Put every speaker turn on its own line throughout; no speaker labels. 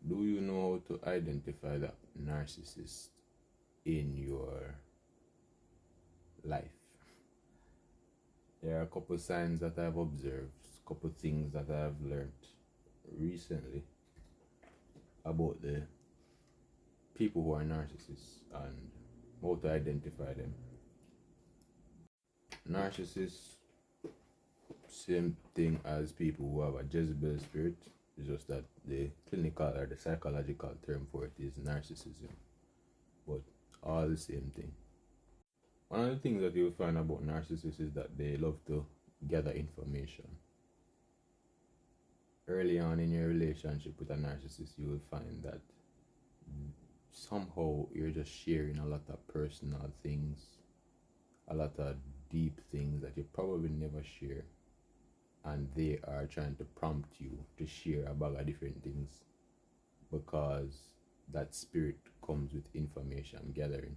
Do you know how to identify that narcissist in your life? There are a couple signs that I've observed, a couple things that I've learned recently about the people who are narcissists and how to identify them. Narcissists, same thing as people who have a Jezebel spirit. It's just that the clinical or the psychological term for it is narcissism, but all the same thing. One of the things that you'll find about narcissists is that they love to gather information. Early on in your relationship with a narcissist, you will find that somehow you're just sharing a lot of personal things, a lot of deep things that you probably never share, and they are trying to prompt you to share a bag of different things because that spirit comes with information gathering.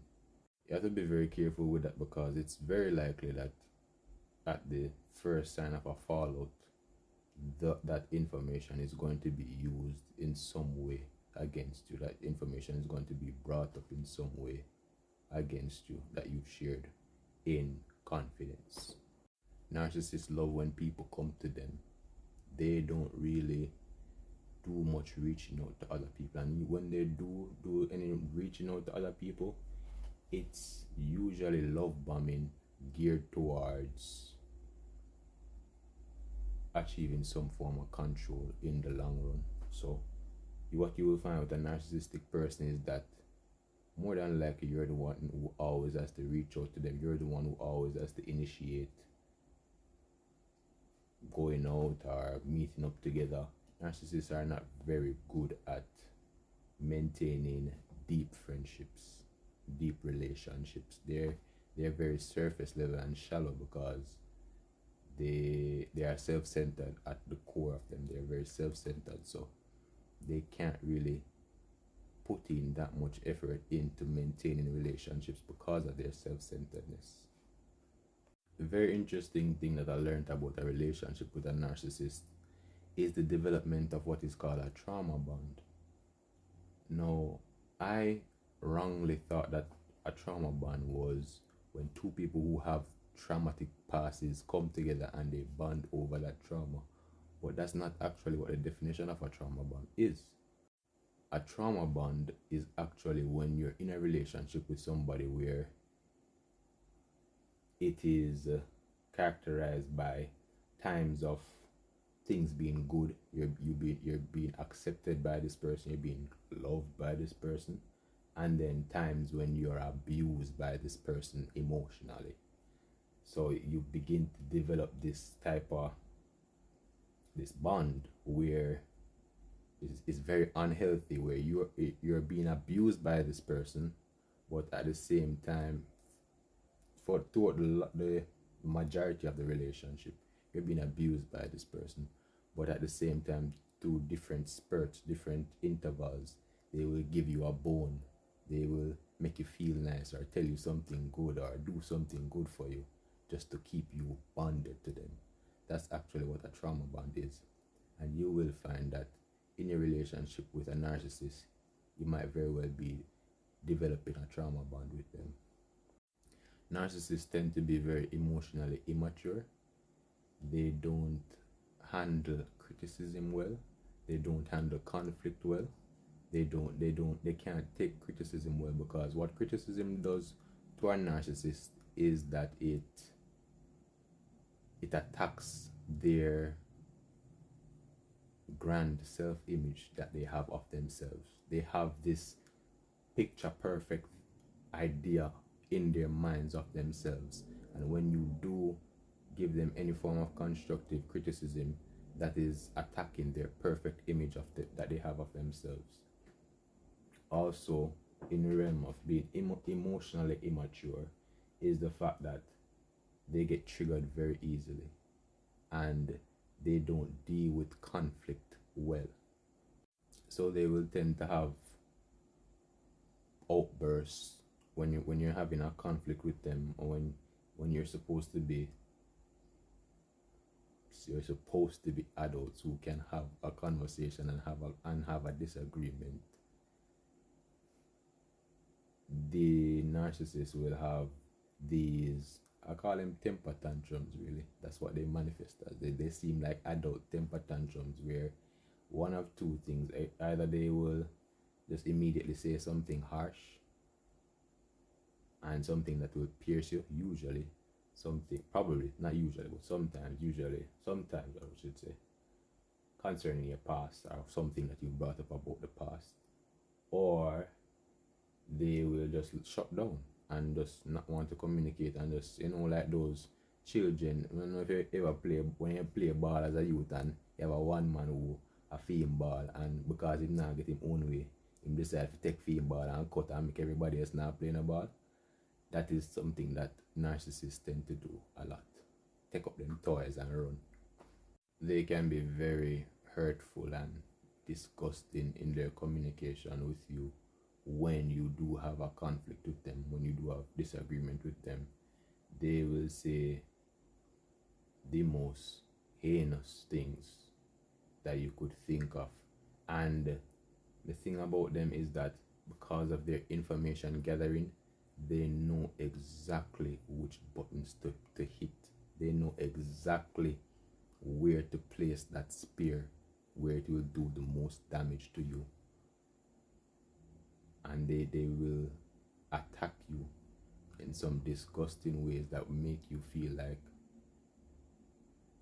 You have to be very careful with that because it's very likely that at the first sign of a fallout, that information is going to be used in some way against you. That information is going to be brought up in some way against you that you've shared in confidence. Narcissists love when people come to them. They don't really do much reaching out to other people, and when they do any reaching out to other people, it's usually love bombing geared towards achieving some form of control in the long run. So what you will find with a narcissistic person is that more than likely you're the one who always has to reach out to them. You're the one who always has to initiate going out or meeting up together. Narcissists are not very good at maintaining deep friendships, deep relationships. They're very surface level and shallow because they are self-centered at the core of them. They're very self-centered, so they can't really put in that much effort into maintaining relationships because of their self-centeredness. The very interesting thing that I learned about a relationship with a narcissist is the development of what is called a trauma bond. Now, I wrongly thought that a trauma bond was when two people who have traumatic passes come together and they bond over that trauma. But that's not actually what the definition of a trauma bond is. A trauma bond is actually when you're in a relationship with somebody where it is characterized by times of things being good, you're being accepted by this person, you're being loved by this person, and then times when you're abused by this person emotionally. So you begin to develop this type of this bond where it's very unhealthy, where you're being abused by this person, but at the same time, for throughout the majority of the relationship, you're being abused by this person, but at the same time, through different spurts, different intervals, they will give you a bone. They will make you feel nice or tell you something good or do something good for you just to keep you bonded to them. That's actually what a trauma bond is. And you will find that in your relationship with a narcissist, you might very well be developing a trauma bond with them. Narcissists tend to be very emotionally immature. They don't handle criticism well. They don't handle conflict well. They can't take criticism well, because what criticism does to a narcissist is that it attacks their grand self-image that they have of themselves. They have this picture perfect idea in their minds of themselves, and when you do give them any form of constructive criticism, that is attacking their perfect image that they have of themselves. Also, in the realm of being emotionally immature is the fact that they get triggered very easily and they don't deal with conflict well. So they will tend to have outbursts when you're having a conflict with them, or when you're supposed to be You're supposed to be adults who can have a conversation and have a disagreement. The narcissist will have these, I call them temper tantrums, really. That's what they manifest as. They seem like adult temper tantrums where one of two things: either they will just immediately say something harsh and something that will pierce you, usually something, probably not usually, but sometimes, I should say, concerning your past or something that you brought up about the past. Or they will just shut down and just not want to communicate and just, like those children. I don't know if you ever when you play ball as a youth and you have a one man who a fame ball, and because he not get him own way, he decide to take fame ball and cut and make everybody else not playing a ball. That is something that narcissists tend to do a lot. Take up them toys and run. They can be very hurtful and disgusting in their communication with you when you do have a conflict with them, when you do have disagreement with them. They will say the most heinous things that you could think of. And the thing about them is that because of their information gathering, they know exactly which buttons to hit. They know exactly where to place that spear, where it will do the most damage to you. And they will attack you in some disgusting ways that will make you feel like,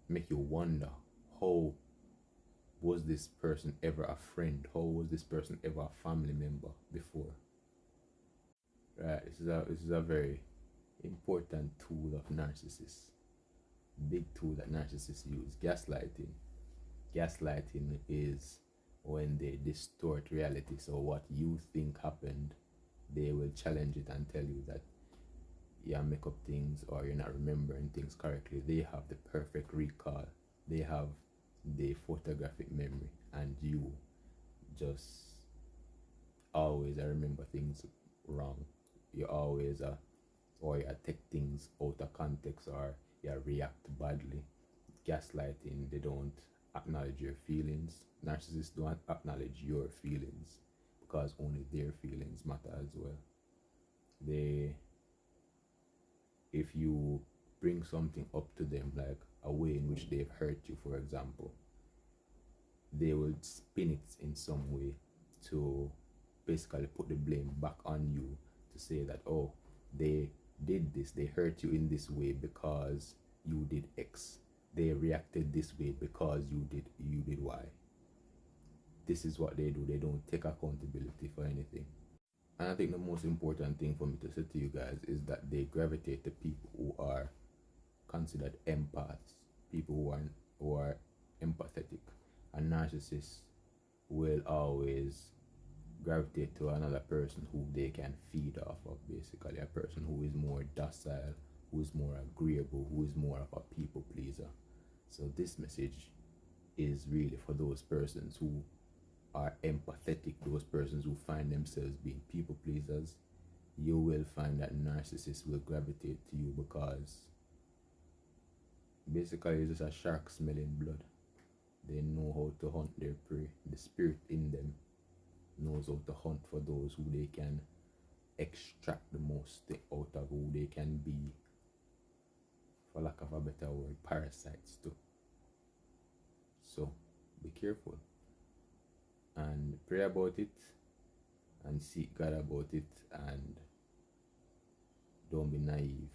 make you wonder, how was this person ever a friend? How was this person ever a family member before? Right, this is a very important tool of narcissists. Big tool that narcissists use. Gaslighting. Gaslighting is when they distort reality. So what you think happened, they will challenge it and tell you that you make up things or you're not remembering things correctly. They have the perfect recall. They have the photographic memory, and you just always remember things wrong. You always or you take things out of context, or you react badly. Gaslighting, they don't acknowledge your feelings. Narcissists don't acknowledge your feelings because only their feelings matter as well. If you bring something up to them, like a way in which they've hurt you, for example, they will spin it in some way to basically put the blame back on you, to say that, oh, they did this, they hurt you in this way because you did X. They reacted this way because you did Y. This is what they do. They don't take accountability for anything. And I think the most important thing for me to say to you guys is that they gravitate to people who are considered empaths, people who are empathetic. A narcissist will always gravitate to another person who they can feed off of, basically a person who is more docile, who is more agreeable, who is more of a people pleaser. So this message is really for those persons who are empathetic, those persons who find themselves being people pleasers. You will find that narcissists will gravitate to you because basically it's just a shark smelling blood. They know how to hunt their prey. The spirit in them knows how to hunt for those who they can extract the most out of, who they can be, for lack of a better word, parasites too. So be careful and pray about it and seek God about it, and don't be naive.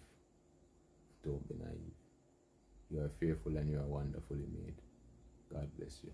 Don't be naive. You are fearful and you are wonderfully made. God bless you.